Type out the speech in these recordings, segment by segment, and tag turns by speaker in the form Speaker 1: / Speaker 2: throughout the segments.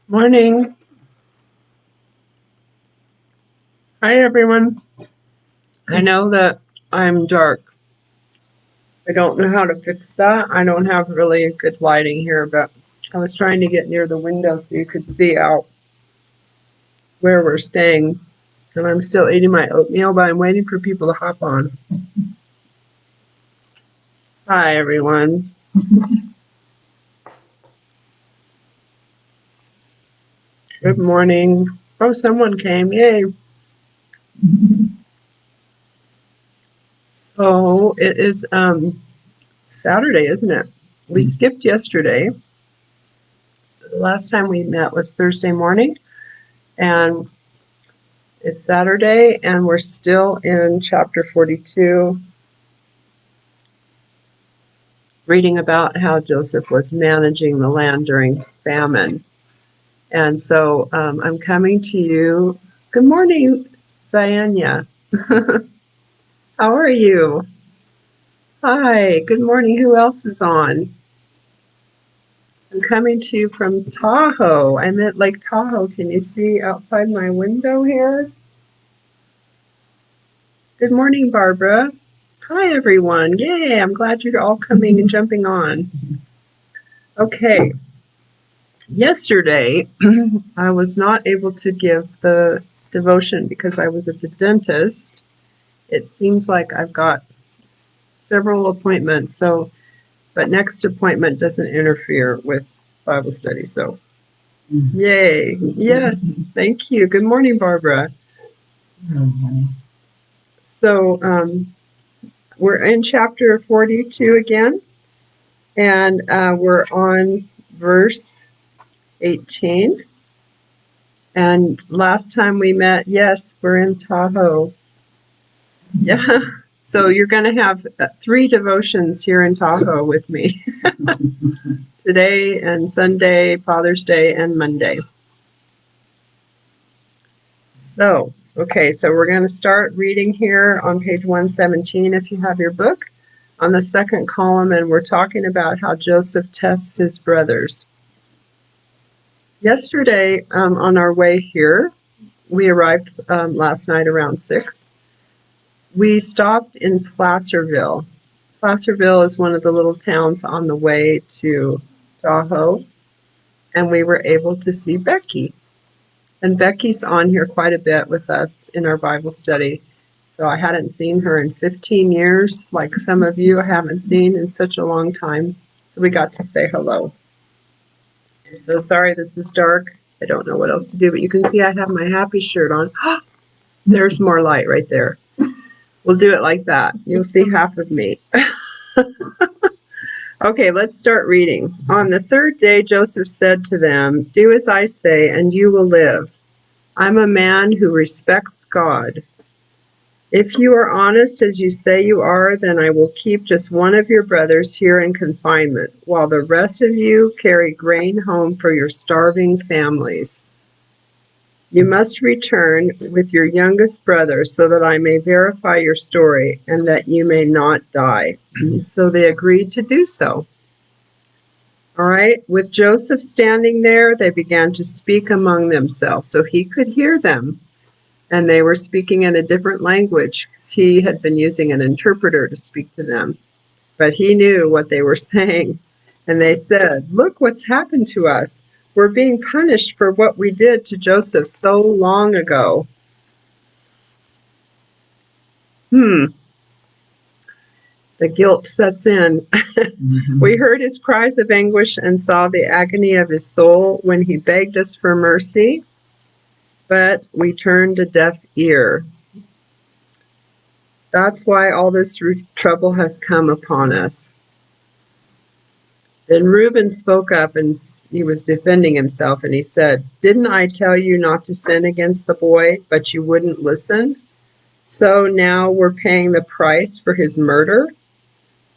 Speaker 1: Morning. Hi, everyone. I know that I'm dark. I don't know how to fix that. I don't have really good lighting here, but I was trying to get near the window so you could see out where we're staying. And I'm still eating my oatmeal, but I'm waiting for people to hop on. Hi, everyone. Good morning. Oh, someone came. Yay. So it is Saturday, isn't it? We skipped yesterday. So the last time we met was Thursday morning. And it's Saturday, and we're still in chapter 42, reading about how Joseph was managing the land during famine. And so I'm coming to you. Good morning, Zayanya. How are you? Hi, good morning. Who else is on? I'm coming to you from Tahoe. I'm at Lake Tahoe. Can you see outside my window here? Good morning, Barbara. Hi, everyone. Yay, I'm glad you're all coming and jumping on. Okay, yesterday I was not able to give the devotion because I was at the dentist. It seems like I've got several appointments, but next appointment doesn't interfere with Bible study, so yay. Yes, thank you. Good morning, Barbara. So we're in chapter 42 again, and we're on verse 18. And last time we met, yes, we're in Tahoe. Yeah. So you're going to have 3 devotions here in Tahoe with me. Today and Sunday, Father's Day, and Monday. So, okay, so we're going to start reading here on page 117 if you have your book, on the second column, and we're talking about how Joseph tests his brothers. Yesterday, on our way here, we arrived last night around 6. We stopped in Placerville. Placerville is one of the little towns on the way to Tahoe, and we were able to see Becky. And Becky's on here quite a bit with us in our Bible study. So I hadn't seen her in 15 years, like some of you I haven't seen in such a long time. So we got to say hello. I'm so sorry this is dark. I don't know what else to do, but you can see I have my happy shirt on. There's more light right there. We'll do it like that. You'll see half of me. Okay, let's start reading. On the 3rd day, Joseph said to them, "Do as I say, and you will live. I'm a man who respects God. If you are honest as you say you are, then I will keep just one of your brothers here in confinement, while the rest of you carry grain home for your starving families. You must return with your youngest brother so that I may verify your story and that you may not die." So they agreed to do so. All right, with Joseph standing there, they began to speak among themselves, so he could hear them. And they were speaking in a different language because he had been using an interpreter to speak to them. But he knew what they were saying. And they said, "Look what's happened to us. We're being punished for what we did to Joseph so long ago." The guilt sets in. We heard his cries of anguish and saw the agony of his soul when he begged us for mercy, but we turned a deaf ear. That's why all this trouble has come upon us. Then Reuben spoke up, and he was defending himself, and he said, "Didn't I tell you not to sin against the boy, but you wouldn't listen? So now we're paying the price for his murder?"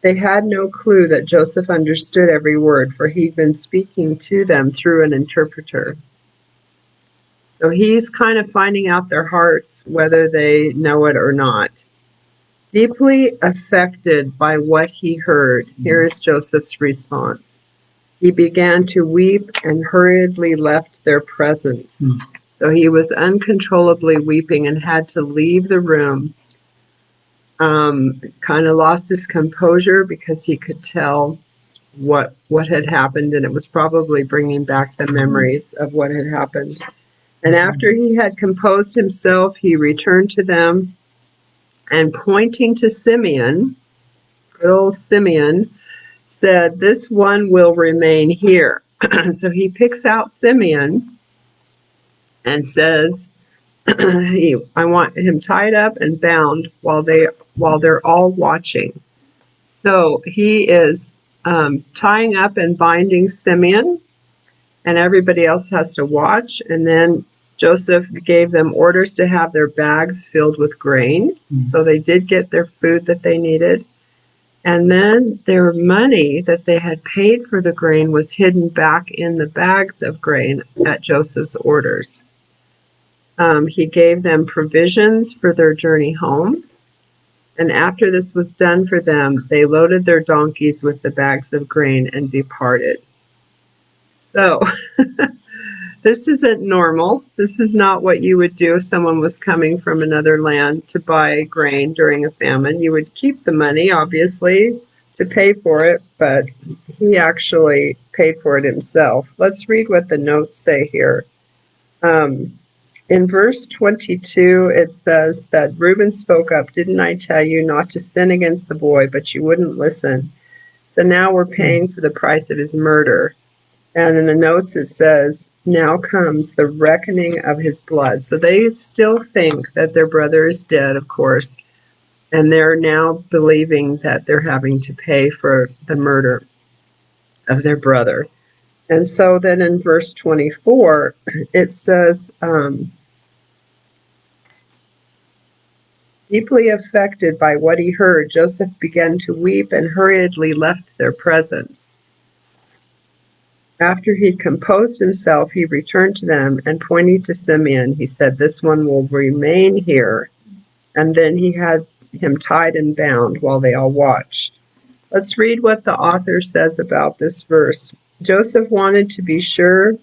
Speaker 1: They had no clue that Joseph understood every word, for he'd been speaking to them through an interpreter. So he's kind of finding out their hearts, whether they know it or not. Deeply affected by what he heard, here is Joseph's response. He began to weep and hurriedly left their presence. So he was uncontrollably weeping and had to leave the room. Kind of lost his composure because he could tell what had happened, and it was probably bringing back the memories of what had happened. And after he had composed himself, he returned to them, and pointing to Simeon, good old Simeon, said, "This one will remain here." So he picks out Simeon and says, I want him tied up and bound while they're all watching. So he is tying up and binding Simeon, and everybody else has to watch. And then Joseph gave them orders to have their bags filled with grain. So they did get their food that they needed. And then their money that they had paid for the grain was hidden back in the bags of grain at Joseph's orders. He gave them provisions for their journey home. And after this was done for them, they loaded their donkeys with the bags of grain and departed. So this isn't normal. This is not what you would do if someone was coming from another land to buy grain during a famine. You would keep the money, obviously, to pay for it, but he actually paid for it himself. Let's read what the notes say here. In verse 22, it says that Reuben spoke up, "Didn't I tell you not to sin against the boy, but you wouldn't listen? So now we're paying for the price of his murder." And in the notes it says, "Now comes the reckoning of his blood." So they still think that their brother is dead, of course, and they're now believing that they're having to pay for the murder of their brother. And so then in verse 24, it says, deeply affected by what he heard, Joseph began to weep and hurriedly left their presence. After he'd composed himself, he returned to them, and pointing to Simeon, he said, "This one will remain here." And then he had him tied and bound while they all watched. Let's read what the author says about this verse. Joseph wanted to be sure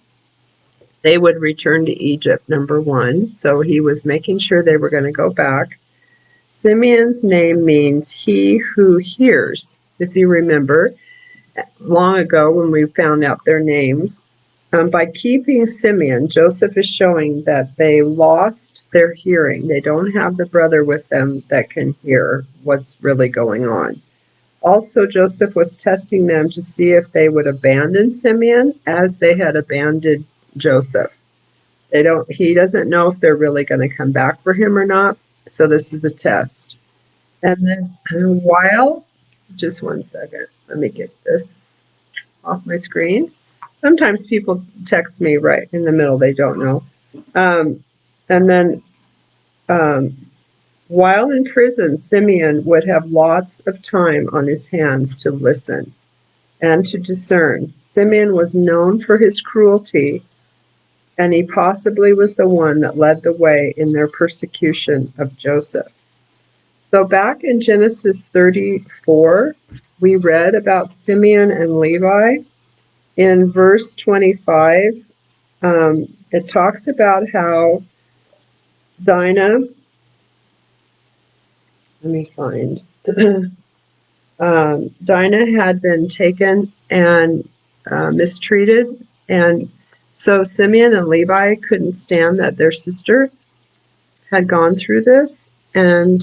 Speaker 1: they would return to Egypt, number one. So he was making sure they were going to go back. Simeon's name means he who hears. If you remember, long ago when we found out their names, by keeping Simeon, Joseph is showing that they lost their hearing. They don't have the brother with them that can hear what's really going on. Also, Joseph was testing them to see if they would abandon Simeon as they had abandoned Joseph. He doesn't know if they're really going to come back for him or not. So this is a test. And then just one second, let me get this off my screen. Sometimes people text me right in the middle, they don't know. And then while in prison, Simeon would have lots of time on his hands to listen and to discern. Simeon was known for his cruelty, and he possibly was the one that led the way in their persecution of Joseph. So back in Genesis 34, we read about Simeon and Levi. In verse 25, it talks about how Dinah, let me find, Dinah had been taken and mistreated, and so Simeon and Levi couldn't stand that their sister had gone through this, and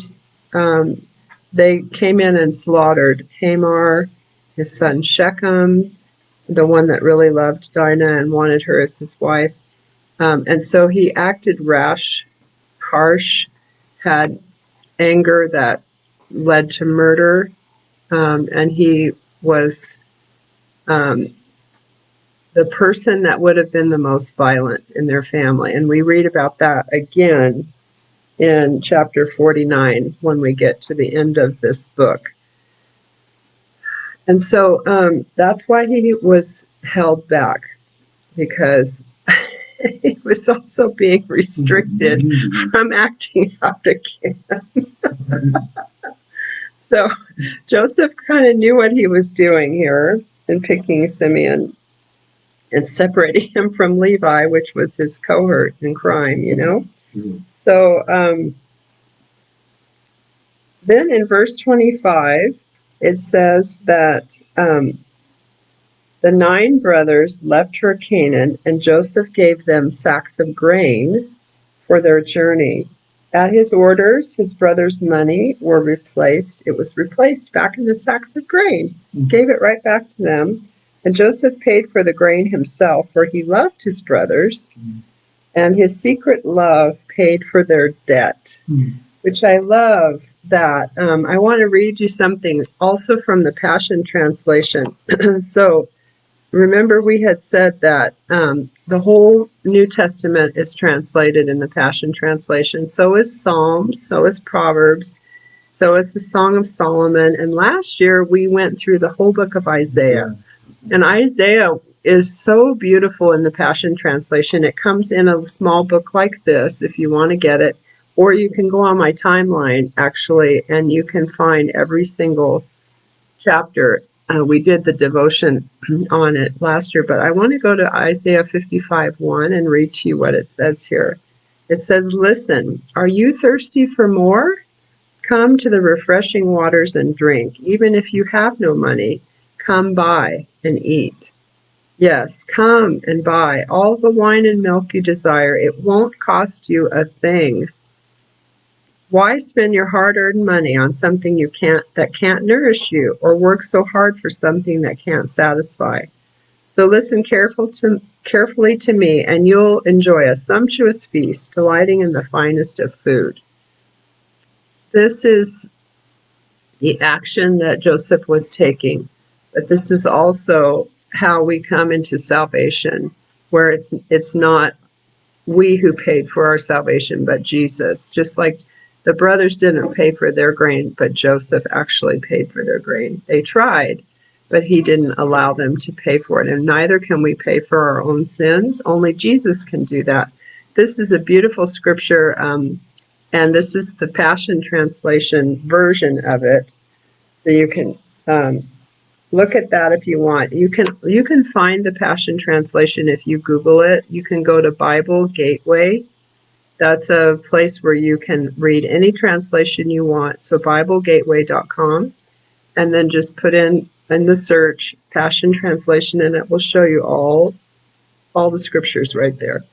Speaker 1: they came in and slaughtered Hamor, his son Shechem, the one that really loved Dinah and wanted her as his wife. And so he acted rash, harsh, had anger that led to murder, and he was the person that would have been the most violent in their family. And we read about that again in chapter 49 when we get to the end of this book. And so that's why he was held back, because he was also being restricted from acting out again. So Joseph kind of knew what he was doing here in picking Simeon. and separating him from Levi, which was his cohort in crime, So then in verse 25, it says that the 9 brothers left for Canaan, and Joseph gave them sacks of grain for their journey. At his orders, his brothers' money it was replaced back in the sacks of grain. Gave it right back to them. And Joseph paid for the grain himself, for he loved his brothers, and his secret love paid for their debt, which I love that. I want to read you something also from the Passion Translation. So remember we had said that the whole New Testament is translated in the Passion Translation. So is Psalms, so is Proverbs, so is the Song of Solomon. And last year we went through the whole book of Isaiah. And Isaiah is so beautiful in the Passion Translation. It comes in a small book like this if you want to get it. Or you can go on my timeline, actually, and you can find every single chapter. We did the devotion on it last year, but I want to go to Isaiah 55:1 and read to you what it says here. It says, "Listen, are you thirsty for more? Come to the refreshing waters and drink. Even if you have no money, come buy and eat. Yes, come and buy all the wine and milk you desire. It won't cost you a thing. Why spend your hard-earned money on something that can't nourish you, or work so hard for something that can't satisfy? So listen carefully to me, and you'll enjoy a sumptuous feast, delighting in the finest of food." This is the action that Joseph was taking, but this is also how we come into salvation, where it's not we who paid for our salvation, but Jesus. Just like the brothers didn't pay for their grain, but Joseph actually paid for their grain. They tried, but he didn't allow them to pay for it. And neither can we pay for our own sins. Only Jesus can do that. This is a beautiful scripture, and this is the Passion Translation version of it. So you can look at that if you want. You can find the Passion Translation if you Google it. You can go to Bible Gateway. That's a place where you can read any translation you want. So BibleGateway.com, and then just put in the search Passion Translation, and it will show you all the scriptures right there.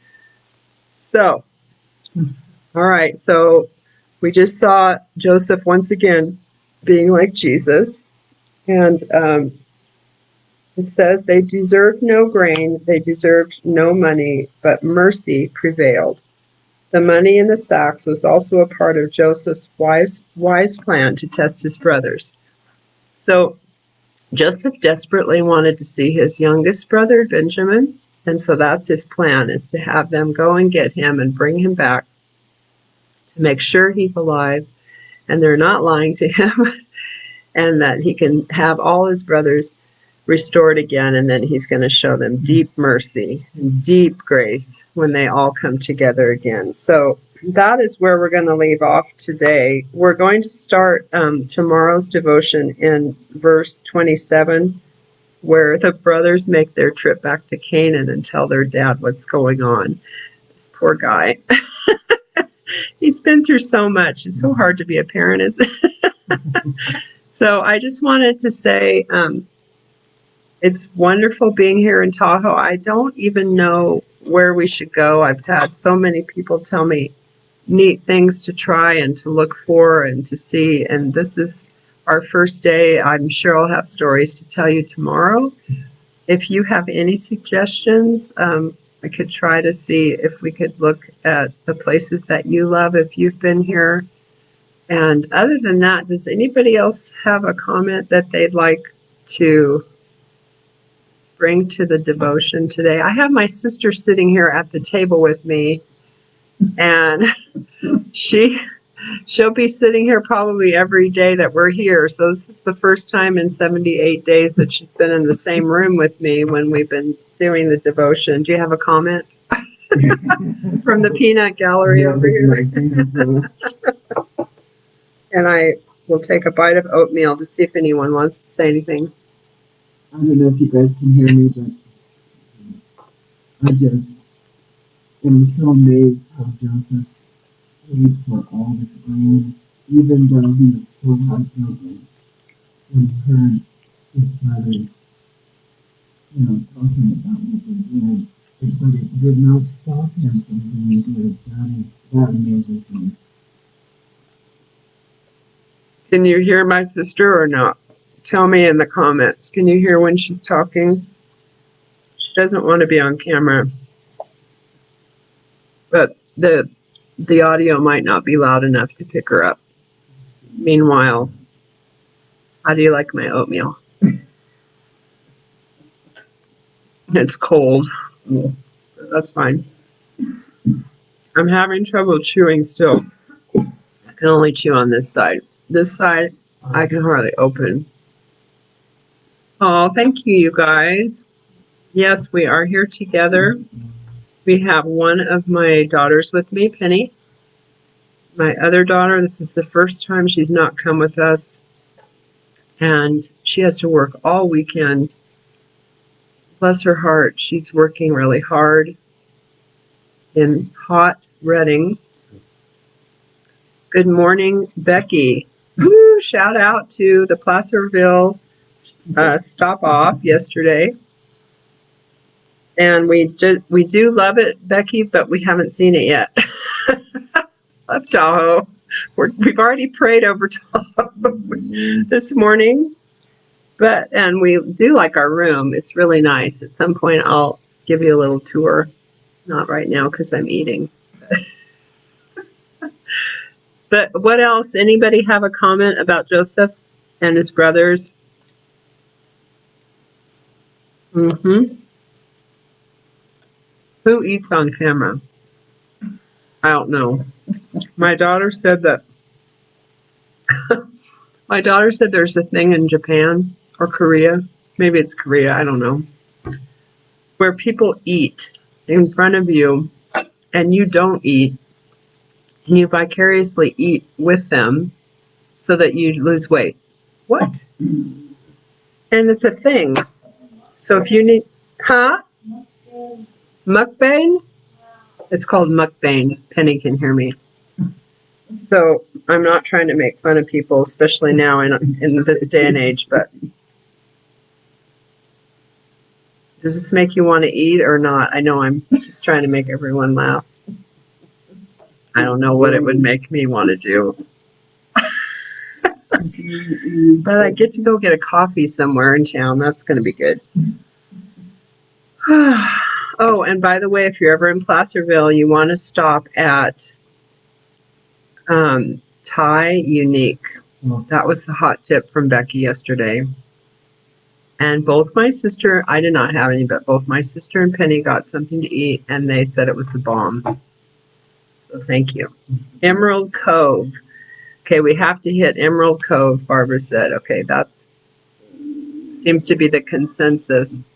Speaker 1: So, all right. So we just saw Joseph once again being like Jesus, and it says they deserved no grain, they deserved no money, but mercy prevailed. The money in the sacks was also a part of Joseph's wise plan to test his brothers. So Joseph desperately wanted to see his youngest brother, Benjamin, and so that's his plan, is to have them go and get him and bring him back to make sure he's alive and they're not lying to him, and that he can have all his brothers restored again, and then he's going to show them deep mercy and deep grace when they all come together again. So that is where we're going to leave off today. We're going to start tomorrow's devotion in verse 27, where the brothers make their trip back to Canaan and tell their dad what's going on. This poor guy. He's been through so much. It's so hard to be a parent, isn't it? So I just wanted to say, it's wonderful being here in Tahoe. I don't even know where we should go. I've had so many people tell me neat things to try and to look for and to see. And this is our first day. I'm sure I'll have stories to tell you tomorrow. If you have any suggestions, I could try to see if we could look at the places that you love if you've been here. And other than that, does anybody else have a comment that they'd like to bring to the devotion today? I have my sister sitting here at the table with me, and she'll be sitting here probably every day that we're here. So this is the first time in 78 days that she's been in the same room with me when we've been doing the devotion. Do you have a comment? From the peanut gallery over here. And I will take a bite of oatmeal to see if anyone wants to say anything.
Speaker 2: I don't know if you guys can hear me, but I just am so amazed how Joseph paid for all this grain, even though he was so heartbroken when he heard his brothers, talking about what they did. But it did not stop him from doing good. That amazes me.
Speaker 1: Can you hear my sister or not? Tell me in the comments. Can you hear when she's talking? She doesn't want to be on camera, but the audio might not be loud enough to pick her up. Meanwhile, how do you like my oatmeal? It's cold. That's fine. I'm having trouble chewing still. I can only chew on this side. This side, I can hardly open. Oh, thank you, you guys. Yes, we are here together. We have one of my daughters with me, Penny. My other daughter, this is the first time she's not come with us, and she has to work all weekend. Bless her heart, she's working really hard in hot Reading. Good morning, Becky. Woo, shout out to the Placerville stop off yesterday. And we do love it, Becky, but we haven't seen it yet. Love Tahoe. We've already prayed over Tahoe this morning, and we do like our room. It's really nice. At some point, I'll give you a little tour. Not right now because I'm eating. But what else? Anybody have a comment about Joseph and his brothers? Mm-hmm. Who eats on camera? I don't know. My daughter said that. My daughter said there's a thing in Japan or Korea. Maybe it's Korea. I don't know. Where people eat in front of you and you don't eat, and you vicariously eat with them so that you lose weight. What? And it's a thing. So if you need, huh? Mukbang? It's called mukbang. Penny can hear me. So I'm not trying to make fun of people, especially now in this day and age, but does this make you want to eat or not? I know I'm just trying to make everyone laugh. I don't know what it would make me want to do. But I get to go get a coffee somewhere in town. That's going to be good. Oh, and by the way, if you're ever in Placerville, you want to stop at Thai Unique. That was the hot tip from Becky yesterday. And both my sister, I did not have any, but both my sister and Penny got something to eat, and they said it was the bomb. So thank you. Emerald Cove. Okay, we have to hit Emerald Cove, Barbara said. Okay, that's seems to be the consensus.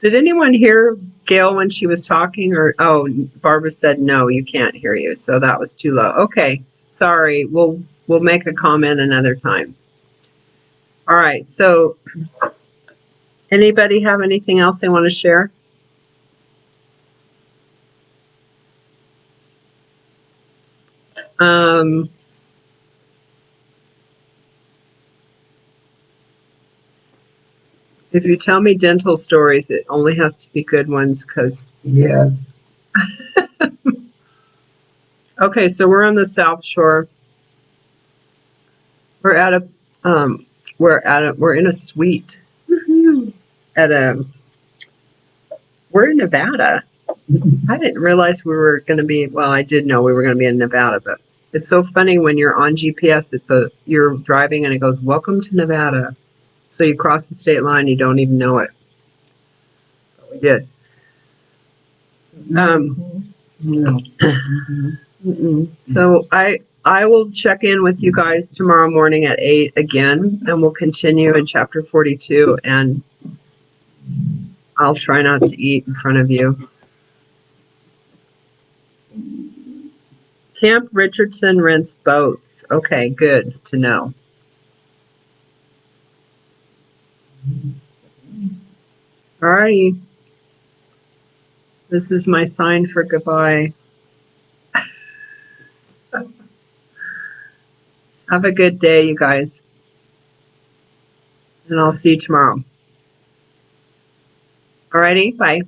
Speaker 1: Did anyone hear Gail when she was talking? Or Barbara said no, you can't hear you. So that was too low. Okay, sorry. We'll make a comment another time. All right. So anybody have anything else they want to share? If you tell me dental stories, it only has to be good ones, because
Speaker 2: yes.
Speaker 1: Okay, so we're on the South Shore. We're in a suite we're in Nevada. I didn't realize we were going to be. Well, I did know we were going to be in Nevada, but it's so funny when you're on GPS. You're driving and it goes, "Welcome to Nevada." So you cross the state line, you don't even know it. But we did. So I will check in with you guys tomorrow morning at 8 again, and we'll continue in chapter 42, and I'll try not to eat in front of you. Camp Richardson rents boats. Okay, good to know. All righty. This is my sign for goodbye. Have a good day, you guys. And I'll see you tomorrow. Alrighty, bye.